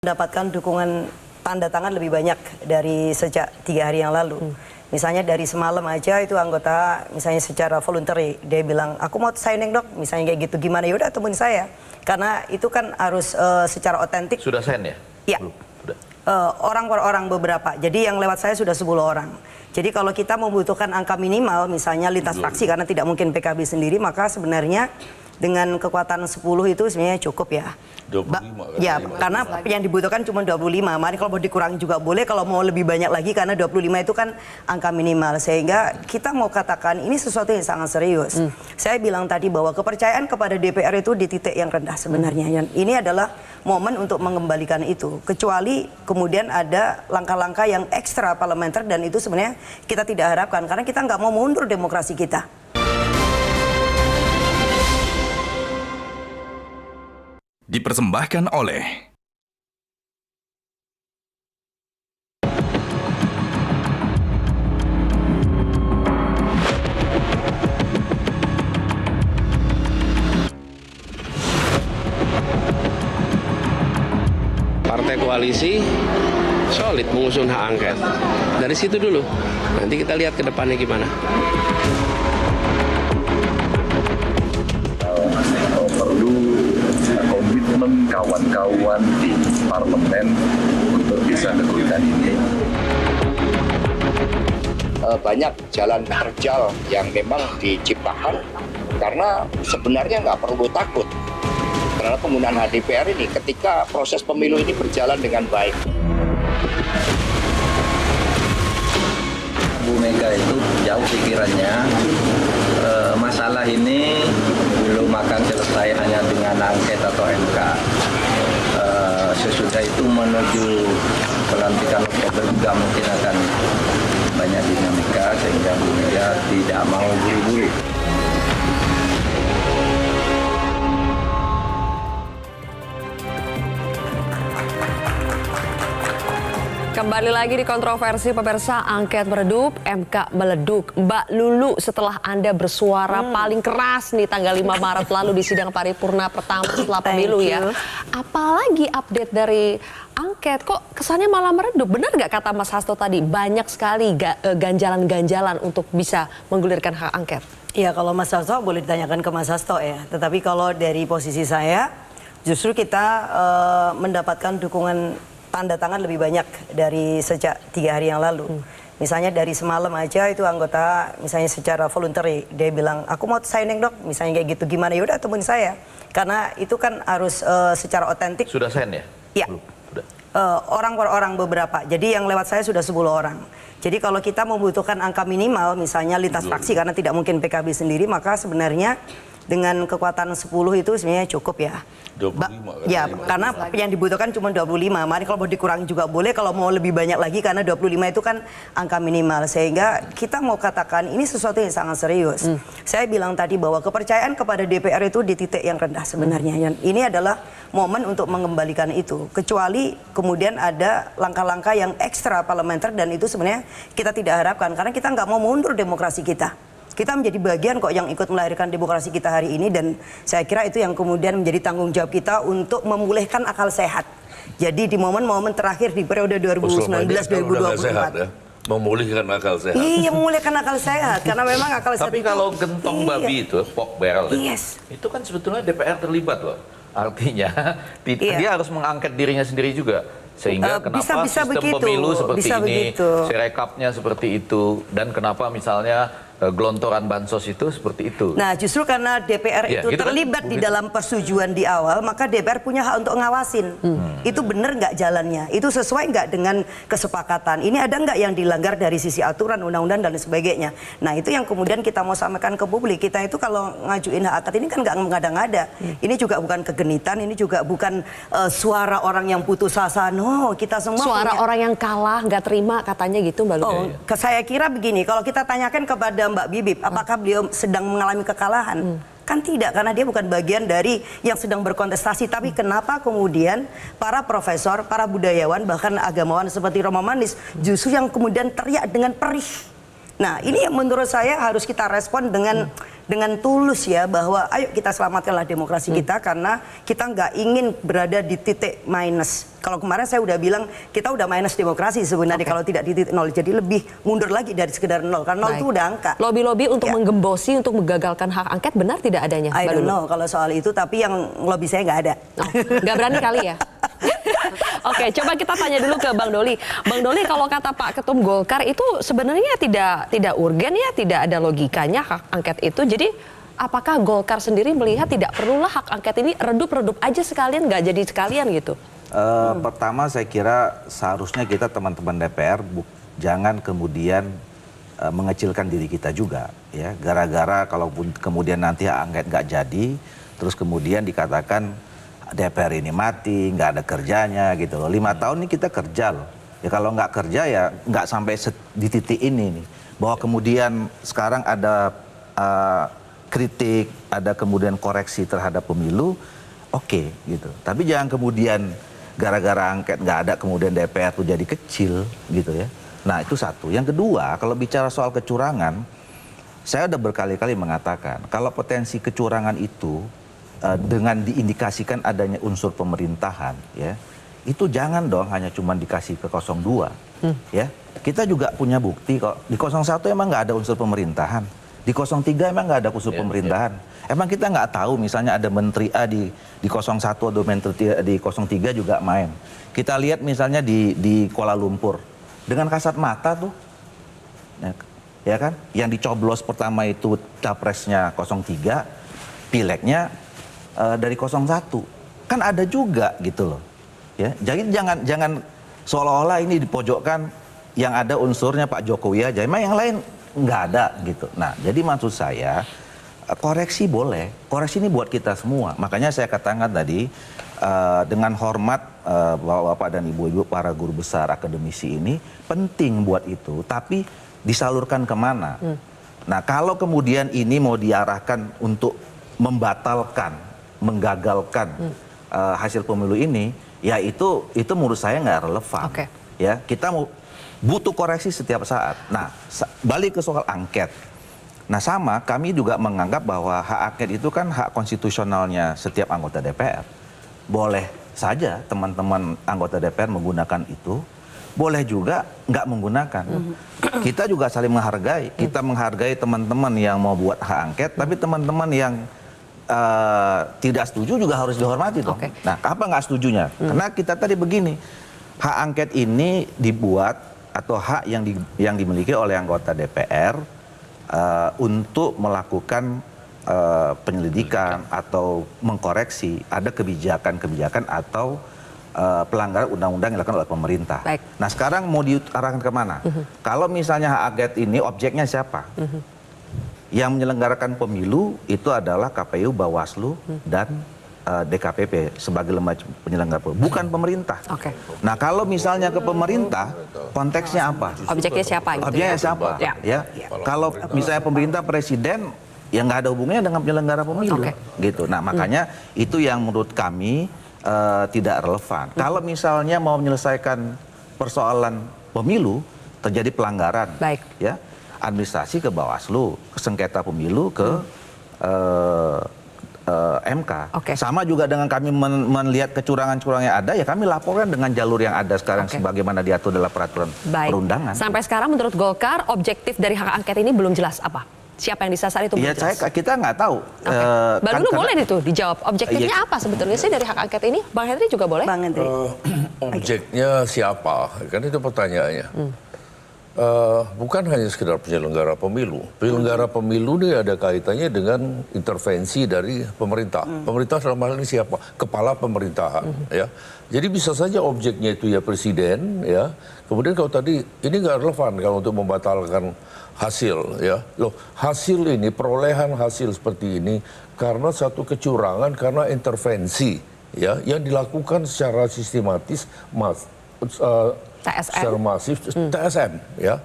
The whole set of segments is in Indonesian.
mendapatkan dukungan tanda tangan lebih banyak dari sejak 3 hari yang lalu. Misalnya dari semalam aja itu anggota misalnya secara voluntary dia bilang aku mau signing dok, misalnya kayak gitu, gimana, yaudah temuin saya, karena itu kan harus secara otentik. Sudah sign ya? Iya. Orang per orang beberapa. Jadi yang lewat saya sudah 10 orang. Jadi kalau kita membutuhkan angka minimal misalnya lintas fraksi karena tidak mungkin PKB sendiri, maka sebenarnya dengan kekuatan 10 itu sebenarnya cukup ya. 25 ya, karena yang dibutuhkan cuma 25. Mari kalau mau dikurangi juga boleh, kalau mau lebih banyak lagi, karena 25 itu kan angka minimal. Sehingga kita mau katakan ini sesuatu yang sangat serius. Saya bilang tadi bahwa kepercayaan kepada DPR itu di titik yang rendah sebenarnya. Ini adalah momen untuk mengembalikan itu. Kecuali kemudian ada langkah-langkah yang ekstra parlementer, dan itu sebenarnya kita tidak harapkan. Karena kita nggak mau mundur demokrasi kita. Dipersembahkan oleh Partai koalisi solid mengusung hak angket. Dari situ dulu, nanti kita lihat ke depannya gimana. Perlu komitmen kawan-kawan di parlemen untuk bisa menegurkan ini. Banyak jalan terjal yang memang diciptakan karena sebenarnya nggak perlu takut terhadap penggunaan hak DPR ini ketika proses pemilu ini berjalan dengan baik. Bu Mega itu jauh pikirannya, masalah ini belum akan selesai hanya dengan angket atau MK. Sesudah itu menuju pelantikan Oktober juga mungkin akan banyak dinamika, sehingga Bu Mega tidak mau buru-buru. Kembali lagi di kontroversi pemirsa, angket meredup, MK meleduk. Mbak Lulu, setelah Anda bersuara paling keras nih tanggal 5 Maret lalu di sidang paripurna pertama setelah pemilu ya. Apalagi update dari angket, kok kesannya malah meredup? Benar nggak kata Mas Hasto tadi, banyak sekali ganjalan-ganjalan untuk bisa menggulirkan hak angket? Iya, kalau Mas Hasto boleh ditanyakan ke Mas Hasto ya. Tetapi kalau dari posisi saya, justru kita mendapatkan dukungan tanda tangan lebih banyak dari sejak 3 hari yang lalu. Misalnya dari semalam aja itu anggota misalnya secara voluntary dia bilang aku mau signing dok, misalnya kayak gitu, gimana, yaudah temuin saya, karena itu kan harus secara otentik. Sudah sign ya? Iya. Orang per orang beberapa. Jadi yang lewat saya sudah 10 orang. Jadi kalau kita membutuhkan angka minimal misalnya lintas fraksi karena tidak mungkin PKB sendiri, maka sebenarnya dengan kekuatan 10 itu sebenarnya cukup ya. 25 ya, karena yang dibutuhkan cuma 25. Mari kalau mau dikurangi juga boleh, kalau mau lebih banyak lagi, karena 25 itu kan angka minimal. Sehingga kita mau katakan ini sesuatu yang sangat serius. Saya bilang tadi bahwa kepercayaan kepada DPR itu di titik yang rendah sebenarnya. Ini adalah momen untuk mengembalikan itu. Kecuali kemudian ada langkah-langkah yang ekstra parlementer, dan itu sebenarnya kita tidak harapkan. Karena kita nggak mau mundur demokrasi kita. Kita menjadi bagian kok yang ikut melahirkan demokrasi kita hari ini, dan saya kira itu yang kemudian menjadi tanggung jawab kita untuk memulihkan akal sehat. Jadi di momen-momen terakhir di periode 2019-2024. Ya? Memulihkan akal sehat. Iya, memulihkan akal sehat, karena memang akal sehat. Tapi kalau gentong babi itu, pork barrel, itu kan sebetulnya DPR terlibat loh. Artinya dia harus mengangket dirinya sendiri juga. Sehingga kenapa sistem begitu, pemilu seperti ini, sirekapnya seperti itu, dan kenapa misalnya gelontoran bansos itu seperti itu. Nah, justru karena DPR itu gitu terlibat kan? Di dalam persetujuan di awal, maka DPR punya hak untuk ngawasin. Itu benar nggak jalannya? Itu sesuai nggak dengan kesepakatan? Ini ada nggak yang dilanggar dari sisi aturan, undang-undang, dan sebagainya? Nah, itu yang kemudian kita mau sampaikan ke publik. Kita itu kalau ngajuin hak angket ini kan nggak mengada-ngada. Ini juga bukan kegenitan, ini juga bukan suara orang yang putus asa. No, kita semua suara punya orang yang kalah, nggak terima katanya gitu, Mbak Lulu. Saya kira begini, kalau kita tanyakan kepada Mbak Bibip, apakah beliau sedang mengalami kekalahan? Kan tidak, karena dia bukan bagian dari yang sedang berkontestasi. Tapi kenapa kemudian para profesor, para budayawan, bahkan agamawan seperti Romo Manis justru yang kemudian teriak dengan perih? Nah, ini yang menurut saya harus kita respon dengan dengan tulus ya bahwa ayo kita selamatkanlah demokrasi kita karena kita nggak ingin berada di titik minus. Kalau kemarin saya udah bilang kita udah minus demokrasi sebenarnya kalau tidak di titik nol. Jadi lebih mundur lagi dari sekedar nol karena nol itu udah angka. Lobby-lobby untuk menggembosi untuk menggagalkan hak angket benar tidak adanya? I don't know kalau soal itu, tapi yang lobby saya nggak ada. Nggak berani kali ya? Oke, coba kita tanya dulu ke Bang Doli. Bang Doli, kalau kata Pak Ketum Golkar itu sebenarnya tidak urgen ya, tidak ada logikanya hak angket itu. Jadi apakah Golkar sendiri melihat tidak perlulah hak angket ini redup-redup aja sekalian, nggak jadi sekalian gitu? Pertama saya kira seharusnya kita teman-teman DPR jangan kemudian mengecilkan diri kita juga ya. Gara-gara kalaupun kemudian nanti hak angket nggak jadi, terus kemudian dikatakan DPR ini mati, nggak ada kerjanya gitu loh. 5 tahun ini kita kerja loh. Ya kalau nggak kerja ya nggak sampai di titik ini nih. Bahwa kemudian sekarang ada kritik, ada kemudian koreksi terhadap pemilu, oke, gitu. Tapi jangan kemudian gara-gara angket nggak ada kemudian DPR tuh jadi kecil gitu ya. Nah itu satu. Yang kedua, kalau bicara soal kecurangan, saya udah berkali-kali mengatakan kalau potensi kecurangan itu dengan diindikasikan adanya unsur pemerintahan ya, itu jangan dong hanya cuma dikasih ke 02 ya. Kita juga punya bukti kok di 01 emang nggak ada unsur pemerintahan, di 03 emang nggak ada unsur pemerintahan. Emang kita nggak tahu misalnya ada menteri A di 01 atau menteri di 03 juga main. Kita lihat misalnya di Kuala Lumpur dengan kasat mata tuh ya kan, yang dicoblos pertama itu capresnya 03, pileknya dari 01, kan ada juga gitu loh ya. Jadi jangan seolah-olah ini dipojokkan yang ada unsurnya Pak Jokowi aja, emang yang lain nggak ada gitu. Nah jadi maksud saya koreksi boleh, koreksi ini buat kita semua. Makanya saya katakan tadi dengan hormat bapak-bapak dan ibu-ibu para guru besar akademisi ini penting buat itu, tapi disalurkan kemana? Nah kalau kemudian ini mau diarahkan untuk membatalkan, menggagalkan hasil pemilu ini, ya itu menurut saya nggak relevan. Ya kita butuh koreksi setiap saat. Nah balik ke soal angket. Nah sama kami juga menganggap bahwa hak angket itu kan hak konstitusionalnya setiap anggota DPR. Boleh saja teman-teman anggota DPR menggunakan itu, boleh juga nggak menggunakan. Kita juga saling menghargai. Kita menghargai teman-teman yang mau buat hak angket, tapi teman-teman yang tidak setuju juga harus dihormati dong. Nah, apa nggak setujunya? Karena kita tadi begini, hak angket ini dibuat atau hak yang dimiliki oleh anggota DPR untuk melakukan penyelidikan atau mengkoreksi ada kebijakan-kebijakan atau pelanggaran undang-undang yang dilakukan oleh pemerintah. Nah, sekarang mau diarahkan kemana? Kalau misalnya hak angket ini objeknya siapa? Yang menyelenggarakan pemilu itu adalah KPU, Bawaslu, dan DKPP sebagai lembaga penyelenggara pemilu, bukan pemerintah. Nah kalau misalnya ke pemerintah, konteksnya apa? Objeknya siapa? Gitu Objeknya siapa? Ya. Kalau misalnya pemerintah, presiden, ya nggak ada hubungannya dengan penyelenggara pemilu, gitu. Nah makanya itu yang menurut kami tidak relevan. Kalau misalnya mau menyelesaikan persoalan pemilu, terjadi pelanggaran, ya. Administrasi ke Bawaslu, sengketa pemilu ke MK. Sama juga dengan kami melihat kecurangan-kecurangan yang ada, ya kami laporkan dengan jalur yang ada sekarang sebagaimana diatur dalam peraturan perundangan. Sampai sekarang menurut Golkar objektif dari hak angket ini belum jelas apa? Siapa yang disasar itu belum jelas? Kita nggak tahu. Bang Lulu boleh itu dijawab. Objektifnya apa sebetulnya sih dari hak angket ini? Bang Henry juga boleh? Bang Henry. Objeknya siapa? Kan itu pertanyaannya. Bukan hanya sekedar penyelenggara pemilu. Penyelenggara pemilu ini ada kaitannya dengan intervensi dari pemerintah. Pemerintah dalam hal ini siapa? Kepala pemerintahan. Ya. Jadi bisa saja objeknya itu ya presiden. Ya. Kemudian kalau tadi ini nggak relevan kalau untuk membatalkan hasil. Ya. Loh, hasil ini, perolehan hasil seperti ini karena satu kecurangan, karena intervensi ya yang dilakukan secara sistematis secara masif, TSM, ya.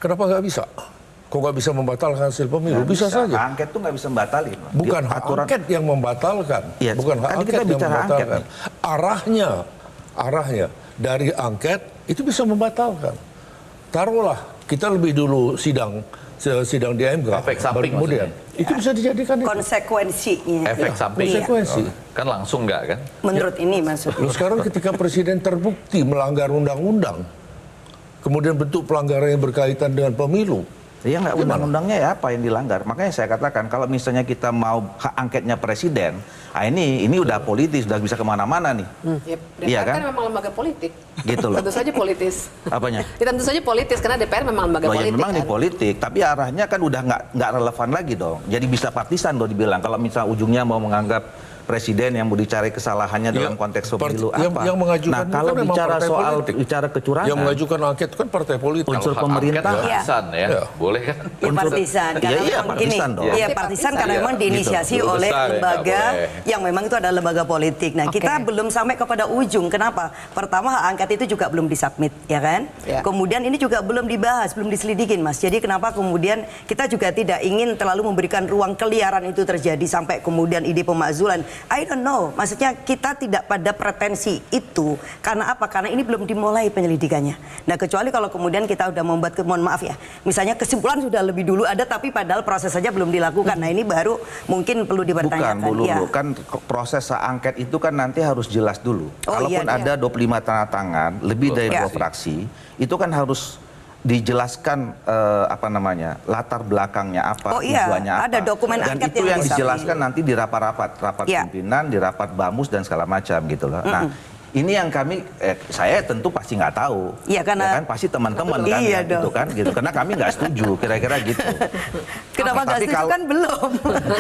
Kenapa nggak bisa? Kok nggak bisa membatalkan hasil pemilu? Bisa saja. Hak angket tuh nggak bisa membatalkan. Bukan hak angket yang membatalkan. Bukan hak angket yang membatalkan. Arahnya dari angket itu bisa membatalkan. Taruhlah kita lebih dulu sidang sidang di MK. Efek samping kemudian itu bisa dijadikan itu. Konsekuensinya. Efek samping. Konsekuensi. Kan langsung nggak kan? Menurut ini maksudnya. Loh, sekarang ketika presiden terbukti melanggar undang-undang, kemudian bentuk pelanggaran yang berkaitan dengan pemilu, Ya nggak, undang-undangnya ya apa yang dilanggar. Makanya saya katakan kalau misalnya kita mau hak angketnya presiden, ini udah politis, udah bisa kemana-mana nih. Iya kan? Memang lembaga politik. Gitu loh. Tentu saja politis. Apanya? Ya, tentu saja politis karena DPR memang lembaga Ya politik. memang kan? nih politik, tapi arahnya kan udah nggak relevan lagi dong. Jadi bisa partisan dong dibilang. Kalau misalnya ujungnya mau menganggap presiden yang mau dicari kesalahannya dalam konteks pemilu apa. Yang mengajukan nah kalau kan bicara partai soal politik. bicara kecurangan, Yang mengajukan angket kan partai politik. unsur Kalau hak pemerintah angket partisan ya, boleh kan? Ya partisan, karena iya, memang partisan dong. Iya partisan karena memang diinisiasi Gitu. oleh Besar ya, lembaga nggak boleh. yang memang itu adalah lembaga politik. Nah kita belum sampai kepada ujung. Kenapa? Pertama hak angket itu juga belum disubmit, ya kan? Ya. Kemudian ini juga belum dibahas, belum diselidikin, Mas. Jadi kenapa kemudian kita juga tidak ingin terlalu memberikan ruang keliaran itu terjadi sampai kemudian ide pemakzulan. I don't know. Maksudnya kita tidak pada pretensi itu. Karena apa? Karena ini belum dimulai penyelidikannya. Nah kecuali kalau kemudian kita udah membuat, mohon maaf ya, misalnya kesimpulan sudah lebih dulu ada tapi padahal proses saja belum dilakukan. Nah ini baru mungkin perlu dipertanyakan. Bukan, Bu Lulu. Ya. Kan proses hak angket itu kan nanti harus jelas dulu. Oh, Kalaupun iya, ada 25 tanda tangan, lebih dari 2 fraksi, itu kan harus dijelaskan latar belakangnya apa, Oh iya, tujuannya apa. ada dokumen dan angket itu yang bisa dijelaskan nanti di rapat Ya. pimpinan, di rapat bamus dan segala macam gitu loh. Nah, ini yang kami, saya tentu pasti nggak tahu. Iya, karena- Ya kan pasti teman-teman kan Iya yang gitu dong. kan, gitu. Karena kami nggak setuju, kira-kira gitu. Kenapa nggak Tapi setuju kalau- kan belum?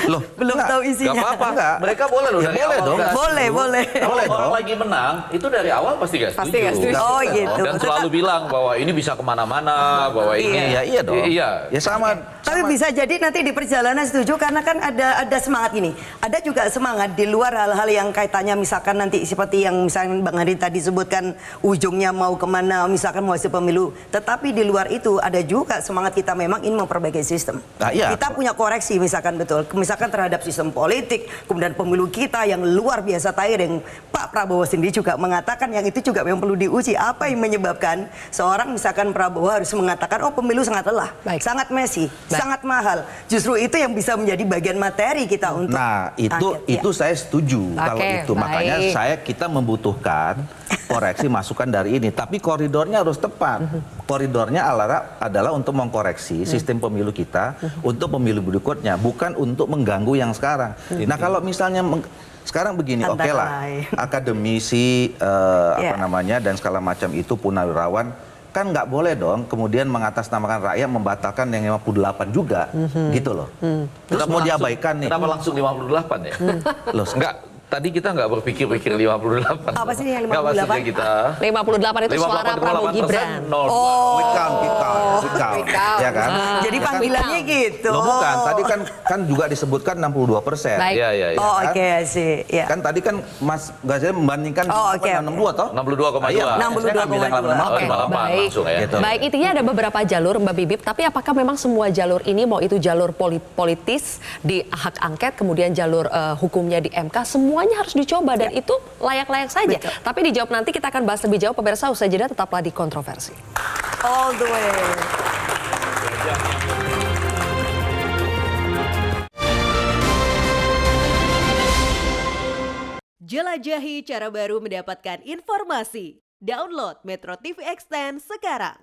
Loh, belum enggak. tahu isinya. Gak apa-apa, Enggak. mereka boleh loh Ya, dari boleh awal dong. nggak Boleh, setuju. boleh. Kalau Boleh orang dong. lagi menang, itu dari awal pasti gak setuju. Pasti nggak setuju. Oh, gitu. Dan selalu bilang bahwa ini bisa kemana-mana, bahwa ini... Iya dong. Iya. Ya sama. Tapi bisa jadi nanti di perjalanan setuju karena kan ada semangat gini. Ada juga semangat di luar hal-hal yang kaitannya misalkan nanti seperti yang misalkan Bang Hadi tadi sebutkan ujungnya mau kemana, misalkan mau hasil pemilu. Tetapi di luar itu ada juga semangat kita memang ingin memperbaiki sistem. Nah, iya. Kita punya koreksi misalkan betul, misalkan terhadap sistem politik, kemudian pemilu kita yang luar biasa tiring. Pak Prabowo sendiri juga mengatakan yang itu juga yang perlu diuji. Apa yang menyebabkan seorang misalkan Prabowo harus mengatakan oh pemilu sangat lelah, sangat messy, sangat mahal. Justru itu yang bisa menjadi bagian materi kita untuk Nah, itu saya setuju kalau itu. Makanya kita membutuhkan koreksi masukan dari ini. Tapi koridornya harus tepat. Koridornya adalah untuk mengkoreksi sistem pemilu kita untuk pemilu berikutnya, bukan untuk mengganggu yang sekarang. Nah, kalau misalnya sekarang begini, oke lah, akademisi dan segala macam itu punawirawan kan nggak boleh dong kemudian mengatasnamakan rakyat membatalkan yang 58 juga gitu loh. Terus mau diabaikan nih. Kenapa langsung 58 ya? Loh, Enggak, tadi kita nggak berpikir 58. Apa sih yang 58? Nggak, maksudnya kita 58 itu suara Prabowo Gibran. quick count, ya kan? Jadi panggilannya gitu. Loh bukan, tadi kan juga disebutkan 62%. Baik. Iya. Oh kan? oke sih. Ya. Kan tadi kan Mas Gazali membandingkan Oh, oke. 62 toh? 62,2. Iya, 62,2. saya nggak bilang 58. Oke, 58 baik. langsung ya. Gitu. Baik, intinya ada beberapa jalur Mbak Bibip, tapi apakah memang semua jalur ini mau itu jalur politis di hak angket, kemudian jalur hukumnya di MK, semuanya harus dicoba dan itu layak-layak saja. Betul. Tapi dijawab nanti, kita akan bahas lebih jauh. Pemirsa, usai jeda tetaplah di Kontroversi. All the way. Jelajahi cara baru mendapatkan informasi. Download Metro TV Extend sekarang.